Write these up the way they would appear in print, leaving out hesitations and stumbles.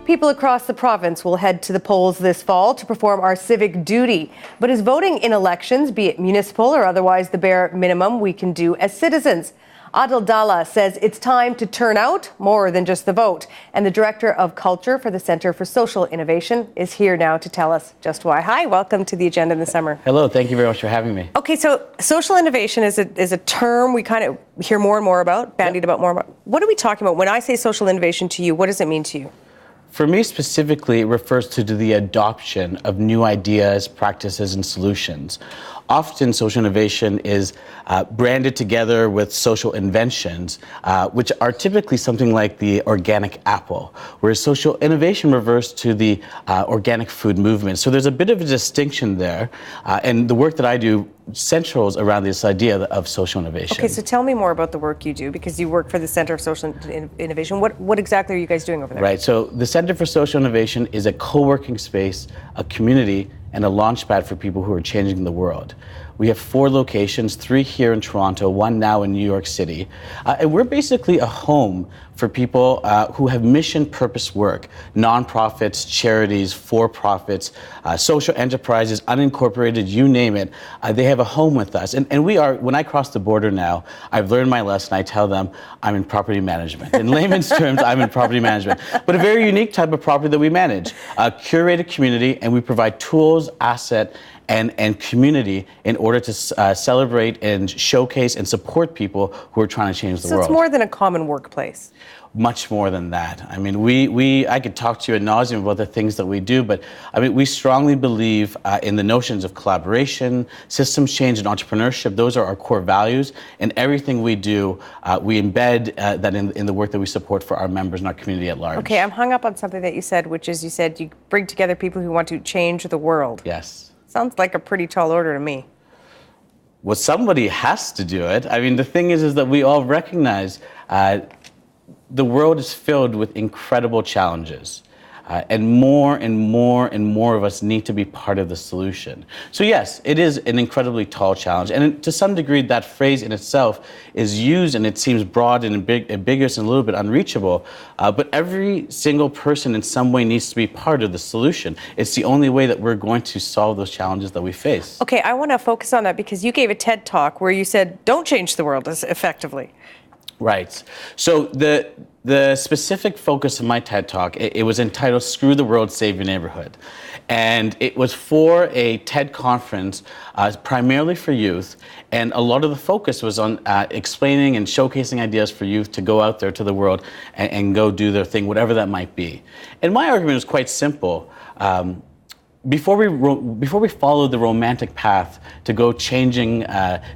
People across the province will head to the polls this fall to perform our civic duty. But is voting in elections, be it municipal or otherwise, the bare minimum we can do as citizens? Adil Dhalla says it's time to turn out more than just the vote. And the Director of Culture for the Centre for Social Innovation is here now to tell us just why. Hi, welcome to the agenda in the summer. Hello, thank you very much for having me. Okay, so social innovation is a term we kind of hear more and more about, bandied about more about. What are we talking about? When I say social innovation to you, what does it mean to you? For me specifically, it refers to the adoption of new ideas, practices, and solutions. Often social innovation is branded together with social inventions, which are typically something like the organic apple, whereas social innovation refers to the organic food movement. So there's a bit of a distinction there, and the work that I do centrals around this idea of social innovation. Okay, so tell me more about the work you do, because you work for the Centre of Social Innovation. What exactly are you guys doing over there? Right, so the Centre for Social Innovation is a co-working space, a community, and a launchpad for people who are changing the world. We have 4 locations, 3 here in Toronto, 1 now in New York City. And we're basically a home for people who have mission purpose work, nonprofits, charities, for-profits, social enterprises, unincorporated, you name it. They have a home with us. And we are, when I cross the border now, I've learned my lesson. I tell them I'm in property management. In layman's terms, I'm in property management. But a very unique type of property that we manage, a curated community, and we provide tools, asset, and community in order to celebrate and showcase and support people who are trying to change the world. So it's more than a common workplace. Much more than that. I mean, I could talk to you ad nauseum about the things that we do, but I mean, we strongly believe in the notions of collaboration, systems change, and entrepreneurship. Those are our core values, and everything we do, we embed that in the work that we support for our members and our community at large. Okay, I'm hung up on something that you said, which is you said you bring together people who want to change the world. Yes. Sounds like a pretty tall order to me. Well, somebody has to do it. I mean, the thing is that we all recognize the world is filled with incredible challenges. And more of us need to be part of the solution. So yes, it is an incredibly tall challenge. And to some degree, that phrase in itself is used and it seems broad and ambiguous and a little bit unreachable. But every single person in some way needs to be part of the solution. It's the only way that we're going to solve those challenges that we face. Okay, I want to focus on that because you gave a TED Talk where you said, don't change the world as effectively. Right. So the specific focus of my TED Talk, it was entitled Screw the World, Save Your Neighborhood. And it was for a TED conference, primarily for youth. And a lot of the focus was on explaining and showcasing ideas for youth to go out there to the world and go do their thing, whatever that might be. And my argument was quite simple. Before we follow the romantic path to go changing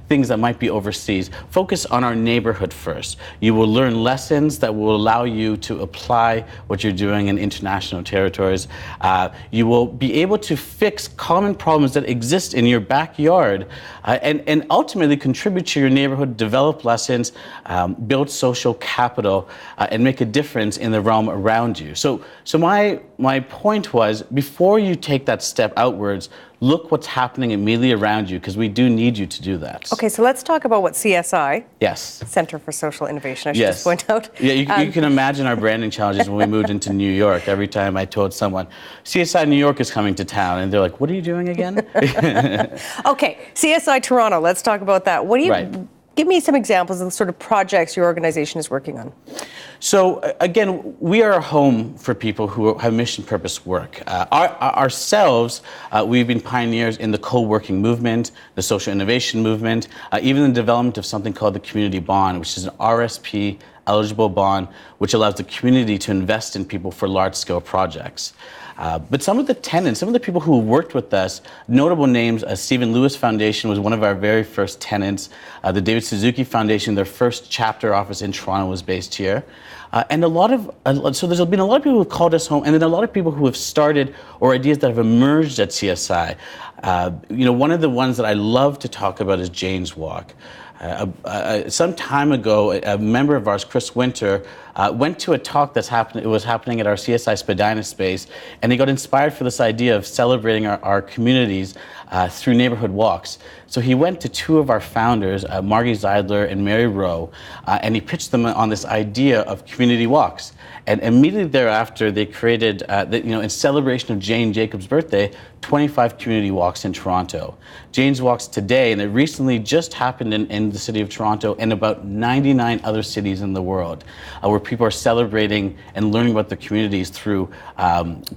things that might be overseas, focus on our neighborhood first. You will learn lessons that will allow you to apply what you're doing in international territories. You will be able to fix common problems that exist in your backyard and ultimately contribute to your neighborhood, develop lessons, build social capital, and make a difference in the realm around you. So my point was, before you take that step outwards, look what's happening immediately around you, because we do need you to do that. Okay, so let's talk about what CSI, yes, Centre for Social Innovation, I should yes. just point out. Yeah, you can imagine our branding challenges when we moved into New York. Every time I told someone, CSI New York is coming to town, and they're like, what are you doing again? Okay, CSI Toronto, let's talk about that. What do you... Right. Give me some examples of the sort of projects your organization is working on. So again, we are a home for people who have mission purpose work. Ourselves, we've been pioneers in the co-working movement, the social innovation movement, even the development of something called the community bond, which is an RSP eligible bond, which allows the community to invest in people for large-scale projects. But some of the tenants, some of the people who worked with us, notable names, Stephen Lewis Foundation was one of our very first tenants. The David Suzuki Foundation, their first chapter office in Toronto was based here. And so there's been a lot of people who have called us home, and then a lot of people who have started or ideas that have emerged at CSI. One of the ones that I love to talk about is Jane's Walk. Some time ago, a member of ours, Chris Winter, went to a talk it was happening at our CSI Spadina space, and he got inspired for this idea of celebrating our communities through neighborhood walks. So he went to two of our founders, Margie Zeidler and Mary Rowe, and he pitched them on this idea of community walks. And immediately thereafter, they created, in celebration of Jane Jacobs' birthday, 25 community walks in Toronto. Jane's walks today, and it recently just happened in the city of Toronto and about 99 other cities in the world, where people are celebrating and learning about the communities through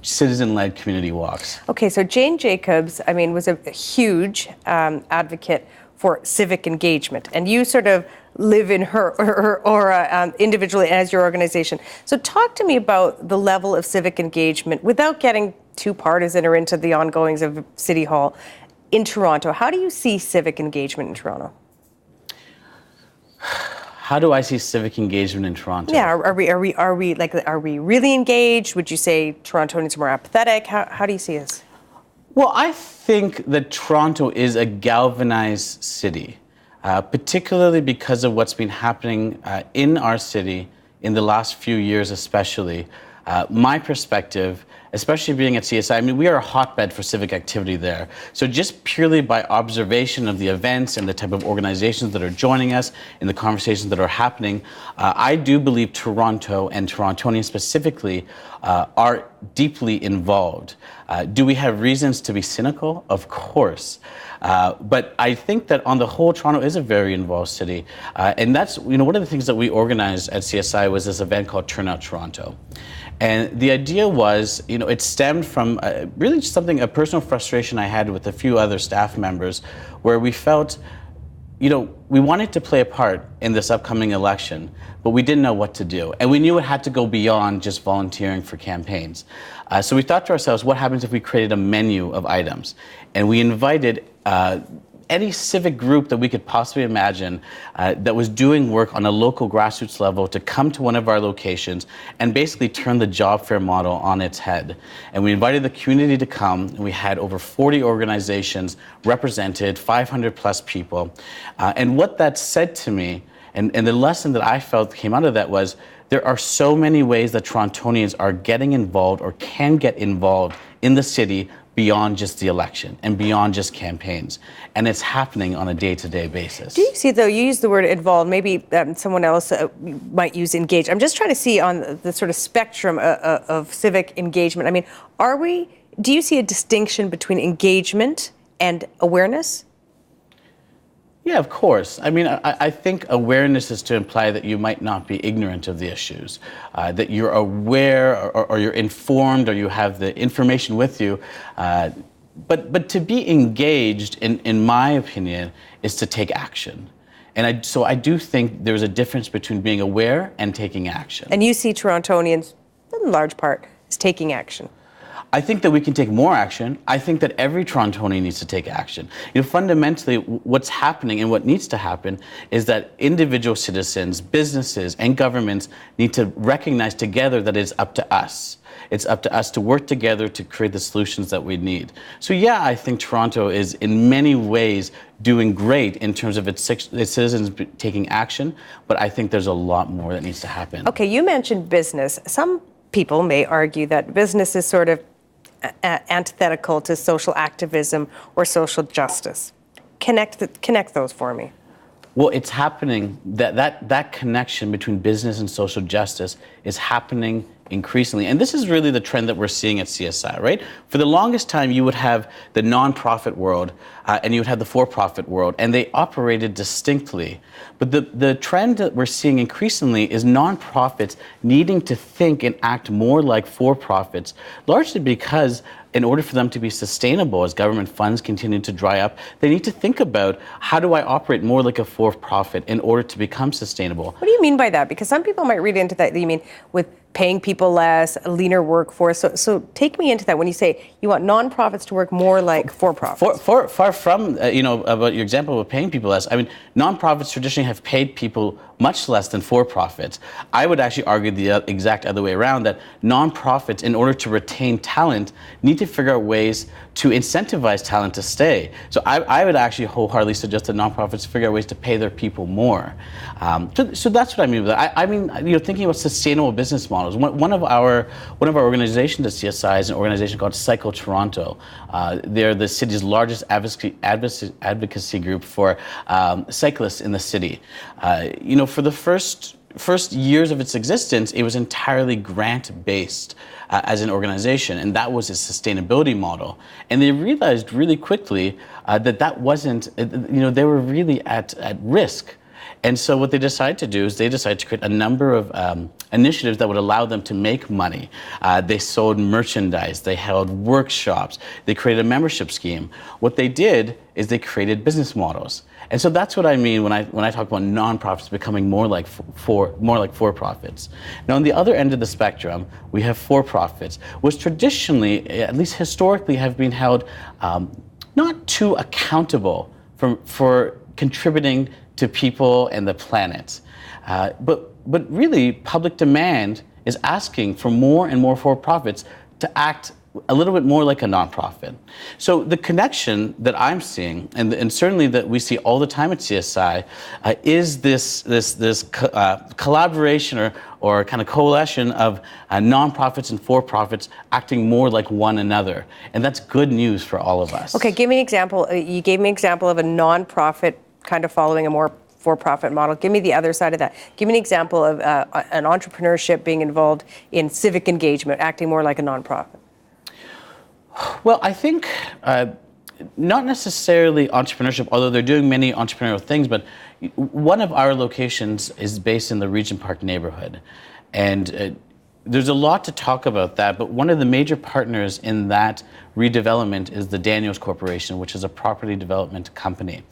citizen-led community walks. Okay, so Jane Jacobs, was a huge advocate for civic engagement, and you sort of live in her aura individually as your organization. So talk to me about the level of civic engagement without getting too partisan or into the ongoings of City Hall in Toronto. How do you see civic engagement in Toronto? How do I see civic engagement in Toronto? Yeah, are we really engaged? Would you say Torontonians are more apathetic? How do you see this? Well, I think that Toronto is a galvanized city, particularly because of what's been happening in our city in the last few years especially. My perspective, especially being at CSI, we are a hotbed for civic activity there. So just purely by observation of the events and the type of organizations that are joining us and the conversations that are happening, I do believe Toronto and Torontonians specifically are deeply involved. Do we have reasons to be cynical? Of course. But I think that on the whole, Toronto is a very involved city. And that's, one of the things that we organized at CSI was this event called Turnout Toronto. And the idea was, it stemmed from really just a personal frustration I had with a few other staff members, where we felt, we wanted to play a part in this upcoming election, but we didn't know what to do. And we knew it had to go beyond just volunteering for campaigns. So we thought to ourselves, what happens if we created a menu of items? And we invited any civic group that we could possibly imagine that was doing work on a local grassroots level to come to one of our locations and basically turn the job fair model on its head. And we invited the community to come, and we had over 40 organizations represented, 500 plus people. And what that said to me, and the lesson that I felt came out of that was, there are so many ways that Torontonians are getting involved or can get involved in the city beyond just the election and beyond just campaigns. And it's happening on a day-to-day basis. Do you see, though, you use the word involved, maybe someone else might use engage. I'm just trying to see on the sort of spectrum of civic engagement. Do you see a distinction between engagement and awareness? Yeah, of course. I think awareness is to imply that you might not be ignorant of the issues, that you're aware or you're informed or you have the information with you. But to be engaged, in my opinion, is to take action. And so I do think there's a difference between being aware and taking action. And you see Torontonians, in large part, as taking action. I think that we can take more action. I think that every Torontonian needs to take action. Fundamentally, what's happening and what needs to happen is that individual citizens, businesses, and governments need to recognize together that it's up to us. It's up to us to work together to create the solutions that we need. So yeah, I think Toronto is in many ways doing great in terms of its citizens taking action, but I think there's a lot more that needs to happen. Okay, you mentioned business. Some people may argue that business is sort of antithetical to social activism or social justice. Connect those for me. Well, it's happening, that connection between business and social justice is happening increasingly. And this is really the trend that we're seeing at CSI, right? For the longest time, you would have the nonprofit world and you would have the for-profit world, and they operated distinctly. But the trend that we're seeing increasingly is nonprofits needing to think and act more like for-profits, largely because in order for them to be sustainable as government funds continue to dry up, they need to think about, how do I operate more like a for-profit in order to become sustainable? What do you mean by that? Because some people might read into that you mean with paying people less, a leaner workforce. So take me into that when you say you want nonprofits to work more like for-profits. Far from, about your example of paying people less. Nonprofits traditionally have paid people much less than for-profits. I would actually argue the exact other way around, that nonprofits, in order to retain talent, need to figure out ways to incentivize talent to stay. So I would actually wholeheartedly suggest that nonprofits figure out ways to pay their people more. So that's what I mean with that. I mean, thinking about sustainable business models. One of our organizations at CSI is an organization called Cycle Toronto. They're the city's largest advocacy group for cyclists in the city. For the first years of its existence, it was entirely grant-based as an organization, and that was its sustainability model. And they realized really quickly that wasn't, they were really at risk. And so what they decided to do is they decided to create a number of initiatives that would allow them to make money. They sold merchandise, they held workshops, they created a membership scheme. What they did is they created business models. And so that's what I mean when I talk about nonprofits becoming more like for-profits. Now, on the other end of the spectrum, we have for-profits, which traditionally, at least historically, have been held not too accountable for contributing to people and the planet. But really, public demand is asking for more and more for-profits to act a little bit more like a nonprofit. So the connection that I'm seeing, and certainly that we see all the time at CSI, is this collaboration or kind of coalition of nonprofits and for-profits acting more like one another. And that's good news for all of us. Okay, give me an example. You gave me an example of a nonprofit kind of following a more for-profit model. Give me the other side of that. Give me an example of an entrepreneurship being involved in civic engagement, acting more like a nonprofit. Well, I think not necessarily entrepreneurship, although they're doing many entrepreneurial things, but one of our locations is based in the Regent Park neighborhood. And there's a lot to talk about that, but one of the major partners in that redevelopment is the Daniels Corporation, which is a property development company.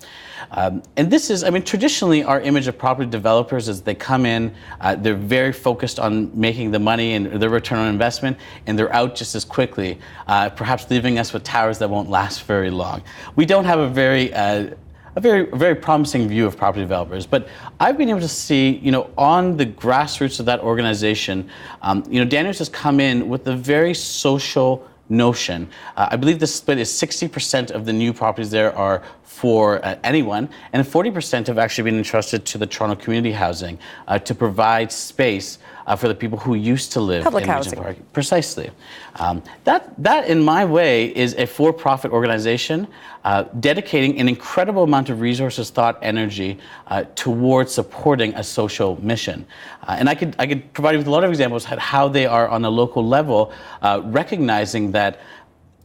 And this is, traditionally our image of property developers is they come in, they're very focused on making the money and their return on investment, and they're out just as quickly, perhaps leaving us with towers that won't last very long. We don't have a very promising view of property developers, but I've been able to see, on the grassroots of that organization, Daniels has come in with a very social notion. I believe the split is 60% of the new properties there are for anyone, and 40% have actually been entrusted to the Toronto Community Housing to provide space for the people who used to live public in housing. Regent Park. Precisely. That, in my way, is a for-profit organization dedicating an incredible amount of resources, thought, energy towards supporting a social mission. And I could provide you with a lot of examples of how they are on a local level, recognizing that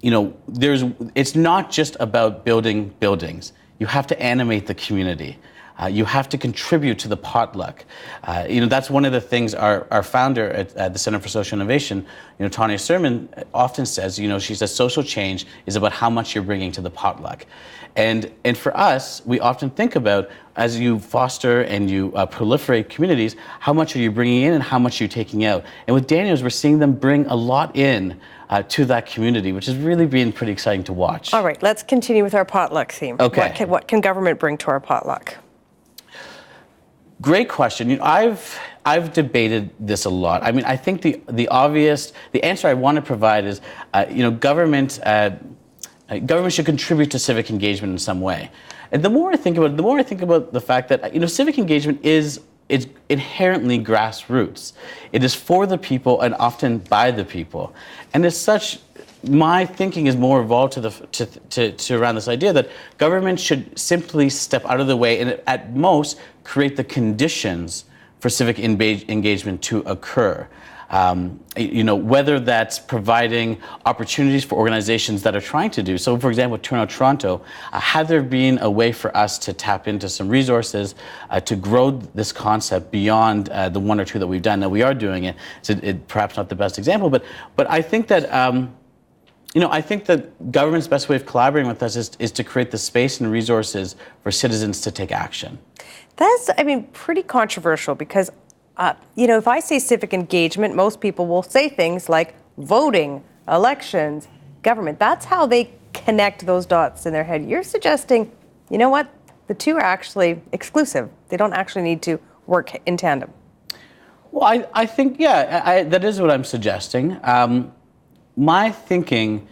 it's not just about building buildings. You have to animate the community. You have to contribute to the potluck. That's one of the things our founder at the Center for Social Innovation, Tanya Sermon, often says. She says social change is about how much you're bringing to the potluck. And for us, we often think about, as you foster and you proliferate communities, how much are you bringing in and how much are you taking out? And with Daniels, we're seeing them bring a lot in to that community, which has really been pretty exciting to watch. All right, let's continue with our potluck theme. Okay. What can government bring to our potluck? Great question. I've debated this a lot. I think the answer I want to provide is, government should contribute to civic engagement in some way. And the more I think about the fact that civic engagement is inherently grassroots. It is for the people and often by the people. And as such, my thinking is more evolved to around this idea that government should simply step out of the way and at most create the conditions for civic engagement to occur. Whether that's providing opportunities for organizations that are trying to do. So, for example, Turnout Toronto, had there been a way for us to tap into some resources to grow this concept beyond the one or two that we've done. Now, we are doing it. So perhaps not the best example, but I think that I think that government's best way of collaborating with us is to create the space and resources for citizens to take action. That's, pretty controversial because, if I say civic engagement, most people will say things like voting, elections, government. That's how they connect those dots in their head. You're suggesting, the two are actually exclusive. They don't actually need to work in tandem? Well, I think, that is what I'm suggesting. My thinking,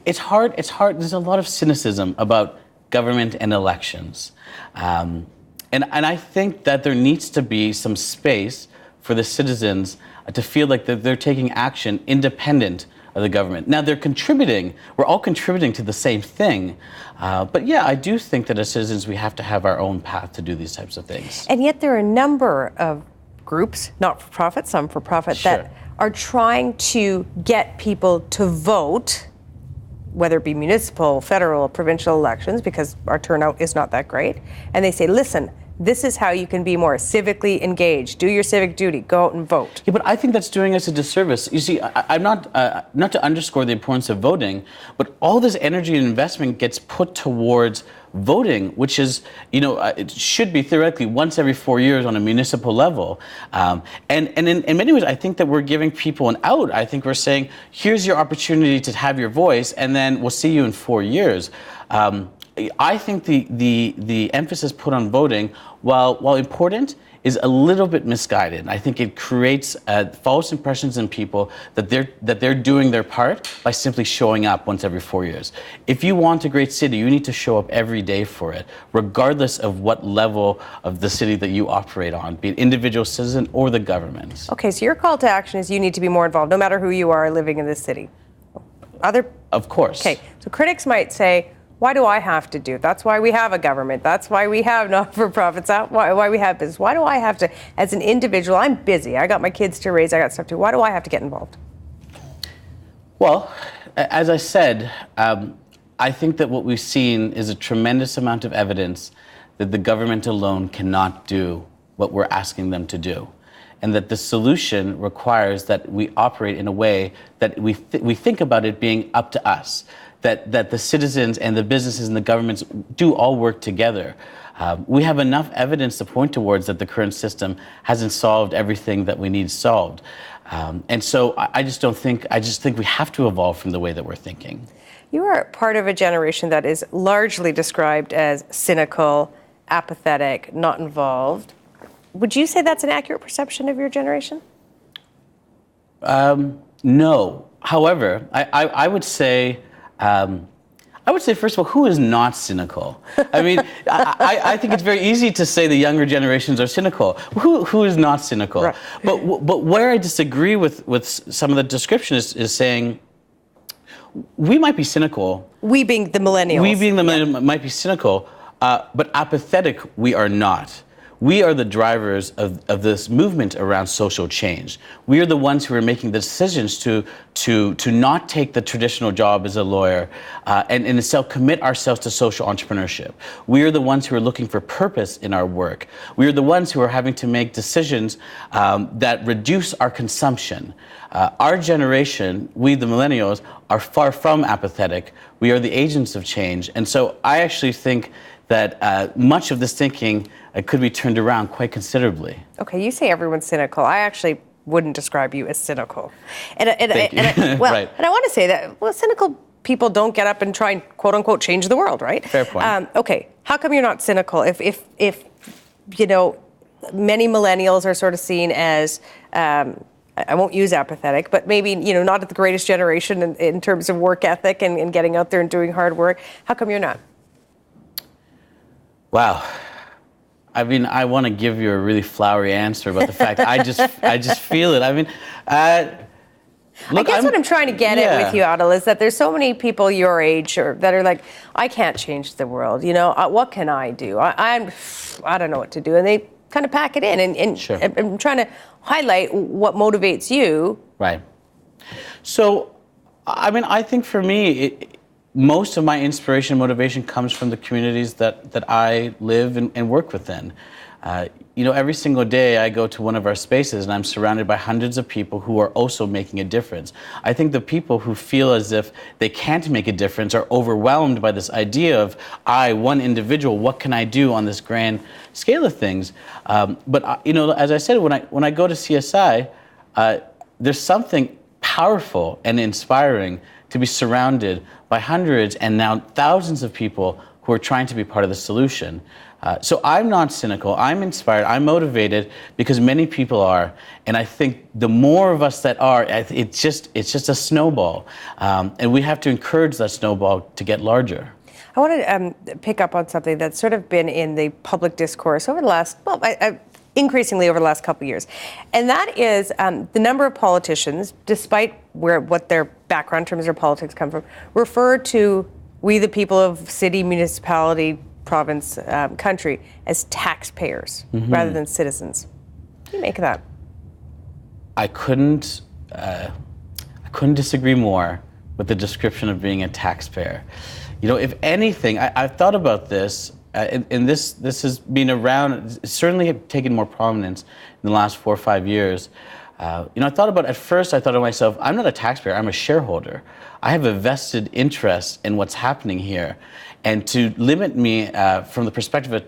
it's hard. There's a lot of cynicism about government and elections. And I think that there needs to be some space for the citizens to feel like that they're taking action independent of the government. Now, they're contributing. We're all contributing to the same thing. But yeah, I do think that as citizens, we have to have our own path to do these types of things. And yet there are a number of groups, not for profit, some for profit, Sure. that are trying to get people to vote, whether it be municipal, federal, provincial elections, because our turnout is not that great. And they say, listen, this is how you can be more civically engaged. Do your civic duty. Go out and vote. Yeah, but I think that's doing us a disservice. You see, I'm not to underscore the importance of voting, but all this energy and investment gets put towards voting, which is, it should be theoretically once every 4 years on a municipal level. And in many ways, I think that we're giving people an out. I think we're saying, here's your opportunity to have your voice, and then we'll see you in 4 years. I think the emphasis put on voting, while important, is a little bit misguided. I think it creates false impressions in people that they're doing their part by simply showing up once every 4 years. If you want a great city, you need to show up every day for it, regardless of what level of the city that you operate on, be it individual citizen or the government. Okay, so your call to action is you need to be more involved, no matter who you are living in this city. Of course. Okay, so critics might say, why do I have to do it? That's why we have a government. That's why we have not-for-profits. Why we have business. Why do I have to, as an individual, I'm busy. I got my kids to raise. I got stuff to do. Why do I have to get involved? Well, as I said, I think that what we've seen is a tremendous amount of evidence that the government alone cannot do what we're asking them to do. And that the solution requires that we operate in a way that we think about it being up to us. That the citizens and the businesses and the governments do all work together. We have enough evidence to point towards that the current system hasn't solved everything that we need solved. And so I just think we have to evolve from the way that we're thinking. You are part of a generation that is largely described as cynical, apathetic, not involved. Would you say that's an accurate perception of your generation? No. However, I would say, first of all, who is not cynical? I mean, I think it's very easy to say the younger generations are cynical. Who is not cynical? Right. But where I disagree with some of the description is saying we might be cynical. We being the millennials. We being the millennials might be cynical, but apathetic we are not. We are the drivers of this movement around social change. We are the ones who are making the decisions to not take the traditional job as a lawyer and instead commit ourselves to social entrepreneurship. We are the ones who are looking for purpose in our work. We are the ones who are having to make decisions that reduce our consumption. Our generation, we the millennials, are far from apathetic. We are the agents of change. And so I actually think that much of this thinking could be turned around quite considerably. Okay, you say everyone's cynical. I actually wouldn't describe you as cynical. Thank you. Right. And I want to say that, cynical people don't get up and try and quote unquote change the world, right? Fair point. Okay, how come you're not cynical? If many millennials are sort of seen as, I won't use apathetic, but maybe, not the greatest generation in terms of work ethic and getting out there and doing hard work. How come you're not? Wow. I mean, I want to give you a really flowery answer about the fact I just feel it. I mean, look, I guess what I'm trying to get at with you, Adil, is that there's so many people your age that are like, I can't change the world. What can I do? I don't know what to do, and they kind of pack it in. And Sure. I'm trying to highlight what motivates you. Right. So, I mean, I think for me, most of my inspiration and motivation comes from the communities that I live and work within. Every single day I go to one of our spaces and I'm surrounded by hundreds of people who are also making a difference. I think the people who feel as if they can't make a difference are overwhelmed by this idea of, one individual, what can I do on this grand scale of things? But as I said, when I go to CSI, there's something powerful and inspiring to be surrounded by hundreds and now thousands of people who are trying to be part of the solution. So I'm not cynical. I'm inspired. I'm motivated because many people are, and I think the more of us that are, it's just a snowball, and we have to encourage that snowball to get larger. I want to pick up on something that's sort of been in the public discourse over the last, increasingly over the last couple of years, and that is the number of politicians, despite what their background in terms of their politics come from, refer to we the people of city, municipality, province, country as taxpayers rather than citizens. What do you make of that? I couldn't disagree more with the description of being a taxpayer. You know, if anything, I've thought about this, and this has been around, certainly taken more prominence in the last 4 or 5 years. I thought about, at first I thought to myself, I'm not a taxpayer, I'm a shareholder. I have a vested interest in what's happening here. And to limit me from the perspective of,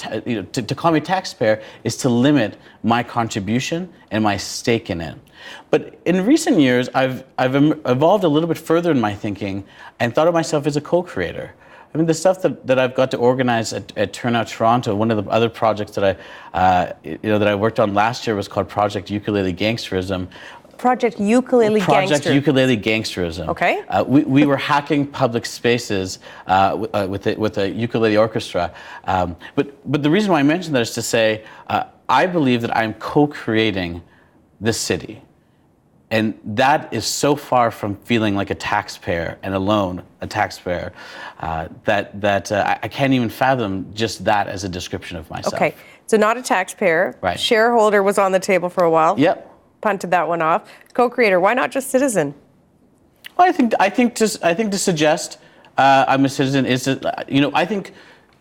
to call me taxpayer is to limit my contribution and my stake in it. But in recent years, I've evolved a little bit further in my thinking and thought of myself as a co-creator. I mean, the stuff that I've got to organize at Turnout Toronto, one of the other projects that I worked on last year was called Project Ukulele Gangsterism. Project Ukulele Gangsterism. Okay. We were hacking public spaces with a ukulele orchestra. But the reason why I mentioned that is to say, I believe that I'm co-creating this city. And that is so far from feeling like a taxpayer and alone a taxpayer that I can't even fathom just that as a description of myself. Okay, so not a taxpayer. Right. Shareholder was on the table for a while. Yep. Punted that one off. Co-creator, why not just citizen? Well, I think to suggest I'm a citizen is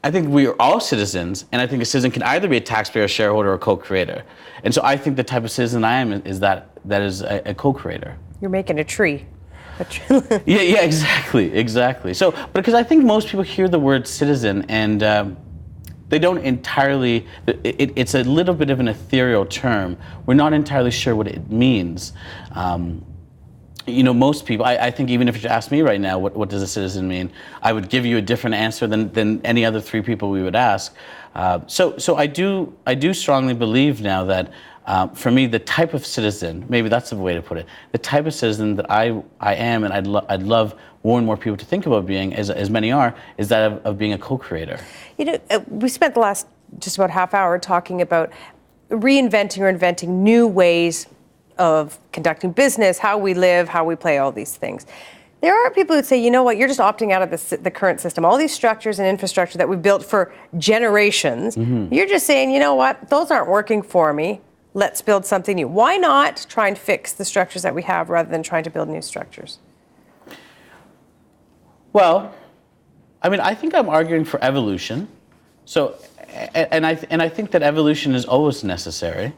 I think we are all citizens, and I think a citizen can either be a taxpayer, shareholder, or co-creator. And so I think the type of citizen I am is that is a co-creator. You're making a tree. Yeah, exactly. So, because I think most people hear the word citizen and they don't entirely, it's a little bit of an ethereal term. We're not entirely sure what it means. Most people, I think even if you ask me right now, what does a citizen mean? I would give you a different answer than any other 3 people we would ask. So I do strongly believe now that for me, the type of citizen, maybe that's the way to put it, the type of citizen that I am, and I'd love more and more people to think about being, as many are, is that of being a co-creator. We spent the last just about half hour talking about reinventing or inventing new ways of conducting business, how we live, how we play, all these things. There are people who say, you know what, you're just opting out of the current system. All these structures and infrastructure that we've built for generations, you're just saying, you know what, those aren't working for me. Let's build something new. Why not try and fix the structures that we have rather than trying to build new structures? Well, I think I'm arguing for evolution. So, and I think that evolution is always necessary.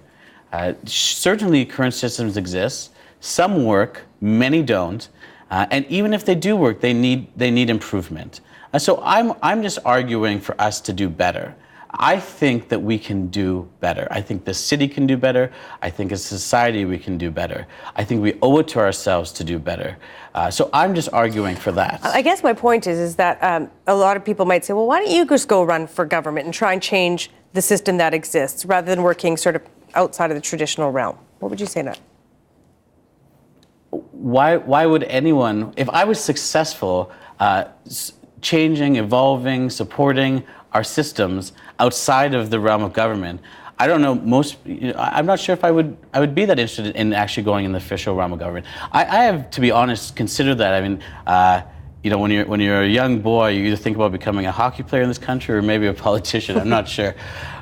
Certainly, current systems exist. Some work, many don't, and even if they do work, they need improvement. So I'm just arguing for us to do better. I think that we can do better. I think the city can do better. I think as a society we can do better. I think we owe it to ourselves to do better. So I'm just arguing for that. I guess my point is that a lot of people might say, well, why don't you just go run for government and try and change the system that exists rather than working sort of outside of the traditional realm? What would you say to that? Why would anyone, if I was successful changing, evolving, supporting our systems outside of the realm of government, I don't know, I'm not sure if I would be that interested in actually going in the official realm of government. I have, to be honest, considered that. When you're a young boy, you either think about becoming a hockey player in this country or maybe a politician. I'm not sure.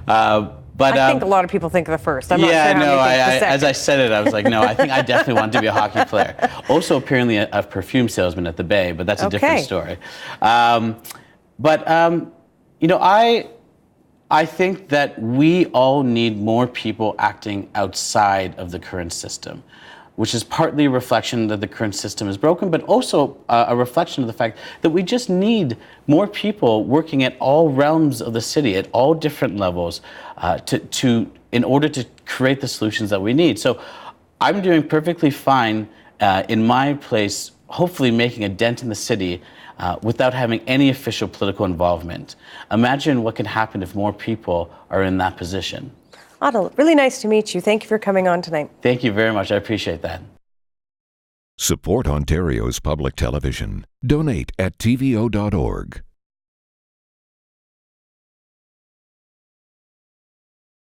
But I think a lot of people think of the first. I'm not sure how many think the second. As I said it, I was like, no, I think I definitely want to be a hockey player. Also, apparently, a perfume salesman at the Bay, but that's a different story. I think that we all need more people acting outside of the current system, which is partly a reflection that the current system is broken, but also a reflection of the fact that we just need more people working at all realms of the city, at all different levels, in order to create the solutions that we need. So I'm doing perfectly fine in my place, hopefully making a dent in the city without having any official political involvement. Imagine what can happen if more people are in that position. Adil, really nice to meet you. Thank you for coming on tonight. Thank you very much. I appreciate that. Support Ontario's public television. Donate at tvo.org.